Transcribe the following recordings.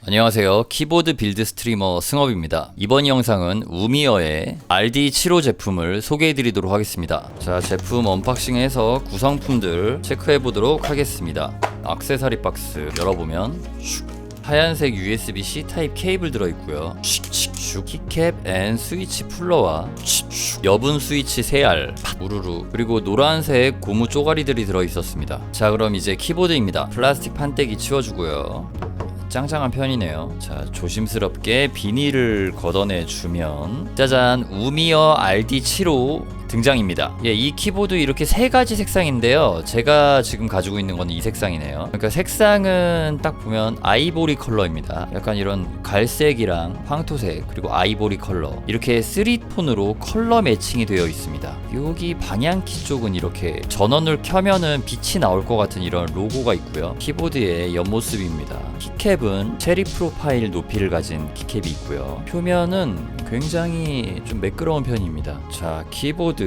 안녕하세요. 키보드 빌드 스트리머 승업입니다. 이번 영상은 우미어의 RD75 제품을 소개해드리도록 하겠습니다. 자, 제품 언박싱해서 구성품들 체크해보도록 하겠습니다. 액세서리 박스 열어보면 하얀색 USB-C 타입 케이블 들어있고요. 키캡 앤 스위치 풀러와 여분 스위치 3알 우르르, 그리고 노란색 고무 쪼가리들이 들어있었습니다. 자, 그럼 이제 키보드입니다. 플라스틱 판때기 치워주고요. 짱짱한 편이네요. 자, 조심스럽게 비닐을 걷어내주면 짜잔, 우미어 RD75 등장입니다. 예, 이 키보드 이렇게 세 가지 색상인데요. 제가 지금 가지고 있는 건 이 색상이네요. 그러니까 색상은 딱 보면 아이보리 컬러입니다. 약간 이런 갈색이랑 황토색 그리고 아이보리 컬러, 이렇게 3톤으로 컬러 매칭이 되어 있습니다. 여기 방향키 쪽은 이렇게 전원을 켜면은 빛이 나올 것 같은 이런 로고가 있고요. 키보드의 옆모습입니다. 키캡은 체리 프로파일 높이를 가진 키캡이 있고요. 표면은 굉장히 좀 매끄러운 편입니다. 자, 키보드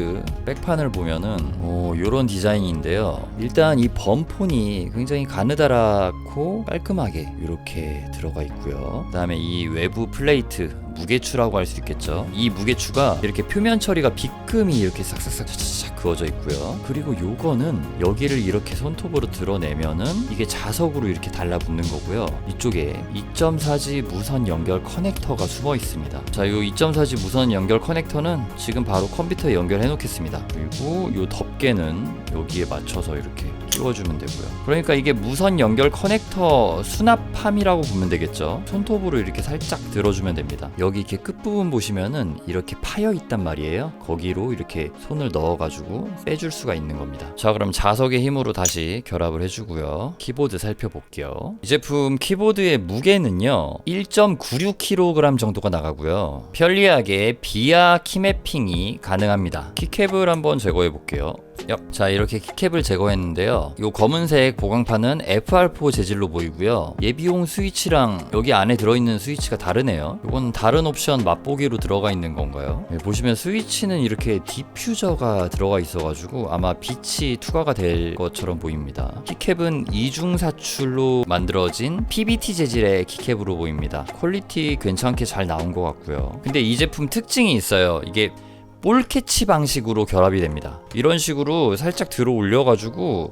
백판을 보면은 요런 디자인인데요. 일단 이 범폰이 굉장히 가느다랗고 깔끔하게 이렇게 들어가 있고요. 그 다음에 이 외부 플레이트, 무게추라고 할 수 있겠죠. 이 무게추가 이렇게 표면 처리가 비끔이 이렇게 싹싹싹 차차차 그어져 있고요. 그리고 요거는 여기를 이렇게 손톱으로 드러내면은 이게 자석으로 이렇게 달라붙는 거고요. 이쪽에 2.4G 무선 연결 커넥터가 숨어 있습니다. 자, 요 2.4G 무선 연결 커넥터는 지금 바로 컴퓨터에 연결해 놓겠습니다. 그리고 요 덮개는 여기에 맞춰서 이렇게 끼워주면 되고요. 그러니까 이게 무선 연결 커넥터 수납함이라고 보면 되겠죠. 손톱으로 이렇게 살짝 들어주면 됩니다. 여기 이렇게 끝부분 보시면은 이렇게 파여 있단 말이에요. 거기로 이렇게 손을 넣어가지고 빼줄 수가 있는 겁니다. 자, 그럼 자석의 힘으로 다시 결합을 해주고요. 키보드 살펴볼게요. 이 제품 키보드의 무게는요 1.96kg 정도가 나가고요. 편리하게 비아 키매핑이 가능합니다. 키캡을 한번 제거해 볼게요. 자, 이렇게 키캡을 제거했는데요. 요 검은색 보강판은 FR4 재질로 보이고요. 예비용 스위치랑 여기 안에 들어있는 스위치가 다르네요. 요건 다른 옵션 맛보기로 들어가 있는 건가요? 네, 보시면 스위치는 이렇게 디퓨저가 들어가 있어가지고 아마 빛이 투과가 될 것처럼 보입니다. 키캡은 이중사출로 만들어진 PBT 재질의 키캡으로 보입니다. 퀄리티 괜찮게 잘 나온 것 같고요. 근데 이 제품 특징이 있어요. 이게 볼 캐치 방식으로 결합이 됩니다. 이런 식으로 살짝 들어 올려가지고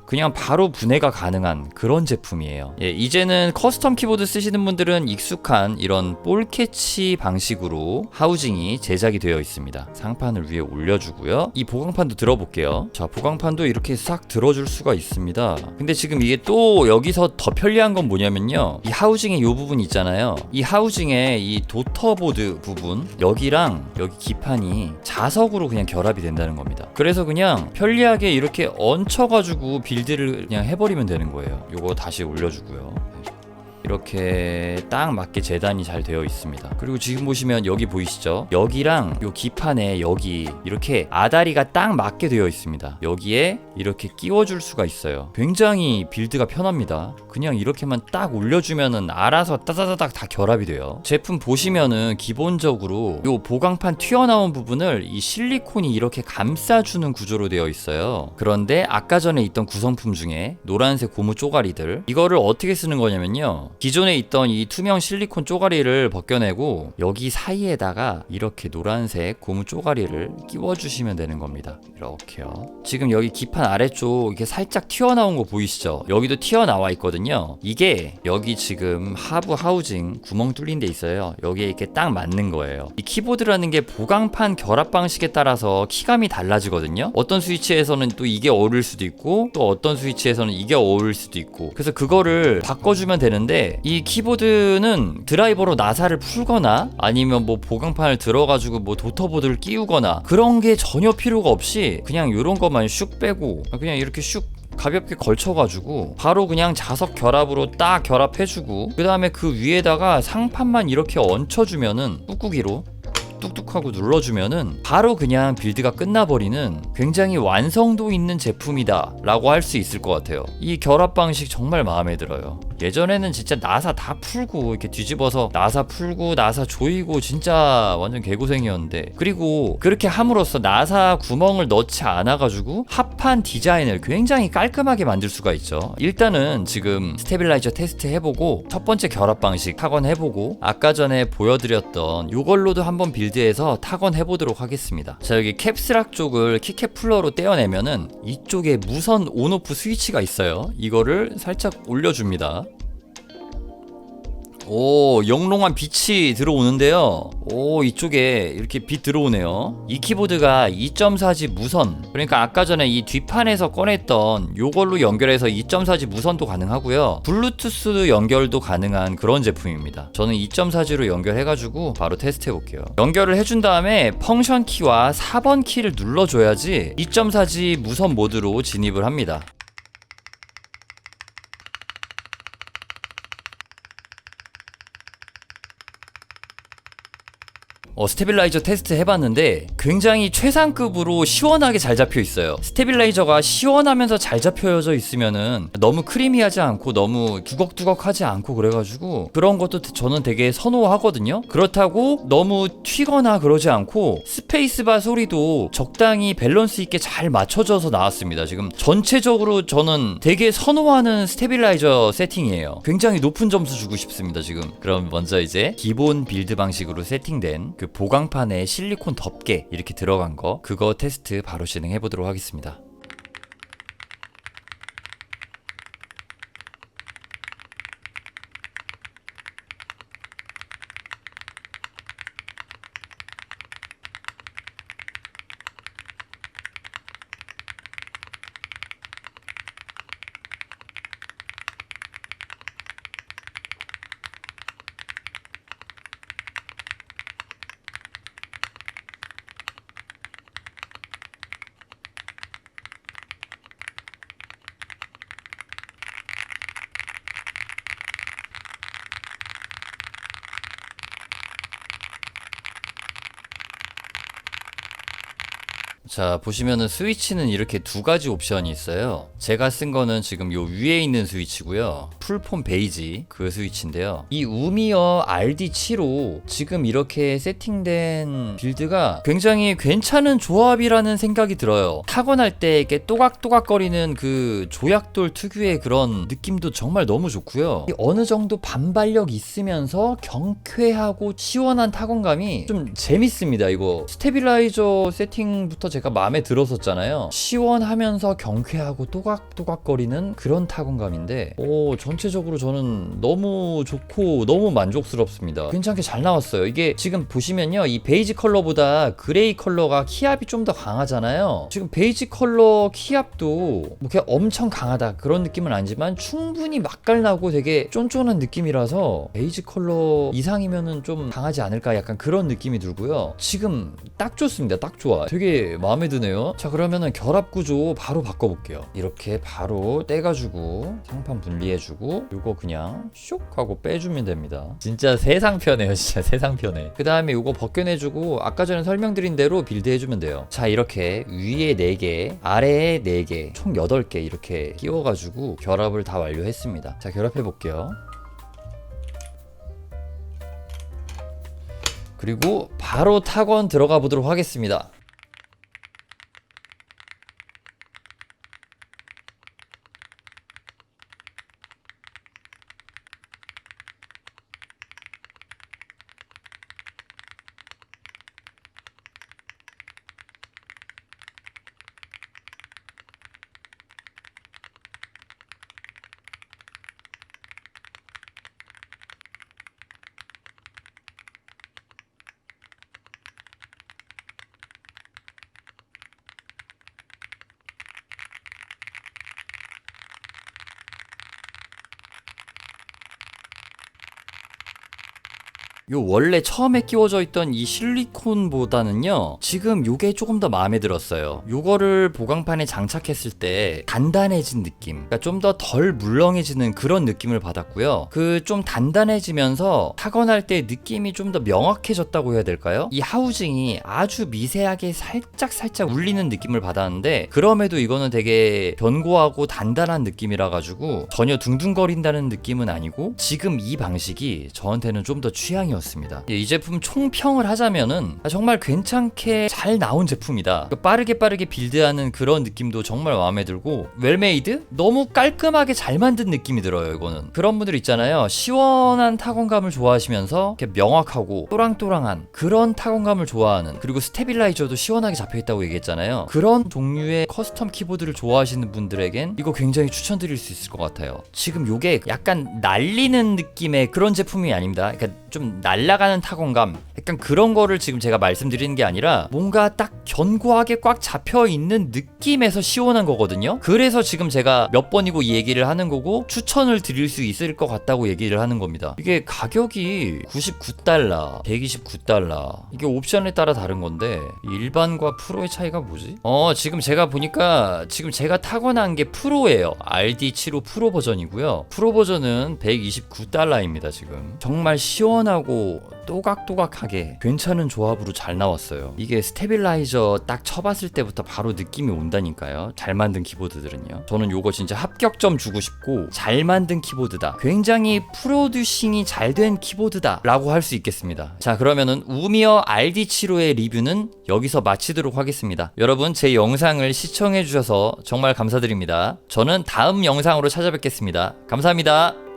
그냥 바로 분해가 가능한 그런 제품이에요. 예, 이제는 커스텀 키보드 쓰시는 분들은 익숙한 이런 볼 캐치 방식으로 하우징이 제작이 되어 있습니다. 상판을 위에 올려주고요. 이 보강판도 들어볼게요. 자, 보강판도 이렇게 싹 들어줄 수가 있습니다. 근데 지금 이게 또 여기서 더 편리한 건 뭐냐면요, 이 하우징의 이 부분 있잖아요. 이 하우징의 이 도터보드 부분, 여기랑 여기 기판이 자석으로 그냥 결합이 된다는 겁니다. 그래서 그냥 편리하게 이렇게 얹혀가지고 빌드를 그냥 해버리면 되는 거예요. 요거 다시 올려주고요. 이렇게 딱 맞게 재단이 잘 되어 있습니다. 그리고 지금 보시면 여기 보이시죠? 여기랑 요 기판에 여기 이렇게 아다리가 딱 맞게 되어 있습니다. 여기에 이렇게 끼워줄 수가 있어요. 굉장히 빌드가 편합니다. 그냥 이렇게만 딱 올려주면은 알아서 따다다닥 다 결합이 돼요. 제품 보시면은 기본적으로 요 보강판 튀어나온 부분을 이 실리콘이 이렇게 감싸주는 구조로 되어 있어요. 그런데 아까 전에 있던 구성품 중에 노란색 고무 쪼가리들, 이거를 어떻게 쓰는 거냐면요, 기존에 있던 이 투명 실리콘 쪼가리를 벗겨내고 여기 사이에다가 이렇게 노란색 고무 쪼가리를 끼워주시면 되는 겁니다. 이렇게요. 지금 여기 기판 아래쪽 이렇게 살짝 튀어나온 거 보이시죠? 여기도 튀어나와 있거든요. 이게 여기 지금 하부 하우징 구멍 뚫린 데 있어요. 여기에 이렇게 딱 맞는 거예요. 이 키보드라는 게 보강판 결합 방식에 따라서 키감이 달라지거든요. 어떤 스위치에서는 또 이게 어울릴 수도 있고, 또 어떤 스위치에서는 이게 어울릴 수도 있고, 그래서 그거를 바꿔주면 되는데, 이 키보드는 드라이버로 나사를 풀거나 아니면 뭐 보강판을 들어가지고 뭐 도터보드를 끼우거나 그런 게 전혀 필요가 없이 그냥 이런 것만 슉 빼고 그냥 이렇게 슉 가볍게 걸쳐가지고 바로 그냥 자석 결합으로 딱 결합해주고, 그 다음에 그 위에다가 상판만 이렇게 얹혀주면은 꾹꾹이로 뚝뚝하고 눌러주면은 바로 그냥 빌드가 끝나버리는 굉장히 완성도 있는 제품이다 라고 할 수 있을 것 같아요. 이 결합 방식 정말 마음에 들어요. 예전에는 진짜 나사 다 풀고 이렇게 뒤집어서 나사 풀고 나사 조이고 진짜 완전 개고생이었는데, 그리고 그렇게 함으로써 나사 구멍을 넣지 않아가지고 합판 디자인을 굉장히 깔끔하게 만들 수가 있죠. 일단은 지금 스테빌라이저 테스트 해보고 첫 번째 결합 방식 타건 해보고 아까 전에 보여드렸던 이걸로도 한번 빌드해서 타건 해보도록 하겠습니다. 자, 여기 캡스락 쪽을 키캡 풀러로 떼어내면은 이쪽에 무선 온오프 스위치가 있어요. 이거를 살짝 올려줍니다. 오, 영롱한 빛이 들어오는데요. 오, 이쪽에 이렇게 빛 들어오네요. 이 키보드가 2.4G 무선, 그러니까 아까 전에 이 뒷판에서 꺼냈던 요걸로 연결해서 2.4G 무선도 가능하고요, 블루투스 연결도 가능한 그런 제품입니다. 저는 2.4G로 연결해가지고 바로 테스트 해볼게요. 연결을 해준 다음에 펑션 키와 4번 키를 눌러줘야지 2.4G 무선 모드로 진입을 합니다. 스테빌라이저 테스트 해봤는데 굉장히 최상급으로 시원하게 잘 잡혀 있어요. 스테빌라이저가 시원하면서 잘 잡혀져 있으면은 너무 크리미하지 않고 너무 두걱두걱하지 않고, 그래가지고 그런 것도 저는 되게 선호하거든요. 그렇다고 너무 튀거나 그러지 않고 스페이스바 소리도 적당히 밸런스 있게 잘 맞춰져서 나왔습니다. 지금 전체적으로 저는 되게 선호하는 스테빌라이저 세팅이에요. 굉장히 높은 점수 주고 싶습니다 지금. 그럼 먼저 이제 기본 빌드 방식으로 세팅된 그 보강판에 실리콘 덮개 이렇게 들어간 거, 그거 테스트 바로 진행해 보도록 하겠습니다. 자, 보시면은 스위치는 이렇게 두 가지 옵션이 있어요. 제가 쓴 거는 지금 요 위에 있는 스위치고요, 풀폼 베이지 그 스위치인데요, 이 우미어 RD7로 지금 이렇게 세팅된 빌드가 굉장히 괜찮은 조합이라는 생각이 들어요. 타건할 때 이렇게 또각또각거리는 그 조약돌 특유의 그런 느낌도 정말 너무 좋고요, 어느 정도 반발력 있으면서 경쾌하고 시원한 타건감이 좀 재밌습니다. 이거 스테빌라이저 세팅부터 제가 마음에 들었었잖아요. 시원하면서 경쾌하고 또각또각거리는 그런 타건감인데, 전체적으로 저는 너무 좋고 너무 만족스럽습니다. 괜찮게 잘 나왔어요. 이게 지금 보시면요, 이 베이지 컬러보다 그레이 컬러가 키압이 좀 더 강하잖아요. 지금 베이지 컬러 키압도 뭐 그냥 엄청 강하다 그런 느낌은 아니지만 충분히 맛깔나고 되게 쫀쫀한 느낌이라서 베이지 컬러 이상이면은 좀 강하지 않을까, 약간 그런 느낌이 들고요. 지금 딱 좋습니다. 딱 좋아. 되게 마음에 드네요. 자, 그러면은 결합 구조 바로 바꿔볼게요. 이렇게 바로 떼가지고 상판 분리해주고 요거 그냥 슉 하고 빼주면 됩니다. 진짜 세상 편해요. 진짜 세상 편해. 그 다음에 요거 벗겨내주고 아까 전에 설명드린 대로 빌드 해주면 돼요. 자, 이렇게 위에 4개 아래에 4개 총 8개 이렇게 끼워가지고 결합을 다 완료했습니다. 자, 결합해볼게요. 그리고 바로 타건 들어가 보도록 하겠습니다. 요 원래 처음에 끼워져 있던 이 실리콘보다는요 지금 요게 조금 더 마음에 들었어요. 요거를 보강판에 장착했을 때 단단해진 느낌, 그러니까 좀 더 덜 물렁해지는 그런 느낌을 받았고요. 그 좀 단단해지면서 타건할 때 느낌이 좀 더 명확해졌다고 해야 될까요? 이 하우징이 아주 미세하게 살짝 울리는 느낌을 받았는데, 그럼에도 이거는 되게 견고하고 단단한 느낌이라 가지고 전혀 둥둥거린다는 느낌은 아니고 지금 이 방식이 저한테는 좀 더 취향이었습니다. 이 제품 총평을 하자면은 정말 괜찮게 잘 나온 제품이다. 빠르게 빌드하는 그런 느낌도 정말 마음에 들고, 웰메이드? 너무 깔끔하게 잘 만든 느낌이 들어요. 이거는 그런 분들 있잖아요, 시원한 타건감을 좋아하시면서 이렇게 명확하고 또랑또랑한 그런 타건감을 좋아하는, 그리고 스테빌라이저도 시원하게 잡혀있다고 얘기했잖아요. 그런 종류의 커스텀 키보드를 좋아하시는 분들에겐 이거 굉장히 추천드릴 수 있을 것 같아요. 지금 요게 약간 날리는 느낌의 그런 제품이 아닙니다. 그러니까 좀 날아가는 타건감, 약간 그런 거를 지금 제가 말씀드리는 게 아니라 뭔가 딱 견고하게 꽉 잡혀있는 느낌에서 시원한 거거든요. 그래서 지금 제가 몇 번이고 이 얘기를 하는 거고 추천을 드릴 수 있을 것 같다고 얘기를 하는 겁니다. 이게 가격이 $99, $129, 이게 옵션에 따라 다른 건데 일반과 프로의 차이가 뭐지? 지금 제가 보니까 지금 제가 타건한 게 프로예요. RD75 프로 버전이고요. 프로 버전은 $129입니다. 지금 정말 시원하고 또각또각하게 괜찮은 조합으로 잘 나왔어요. 이게 스테빌라이저 딱 쳐봤을 때부터 바로 느낌이 온다니까요. 잘 만든 키보드들은요. 저는 요거 진짜 합격점 주고 싶고, 잘 만든 키보드다, 굉장히 프로듀싱이 잘 된 키보드다 라고 할 수 있겠습니다. 자, 그러면은 우미어 RD75의 리뷰는 여기서 마치도록 하겠습니다. 여러분, 제 영상을 시청해 주셔서 정말 감사드립니다. 저는 다음 영상으로 찾아뵙겠습니다. 감사합니다.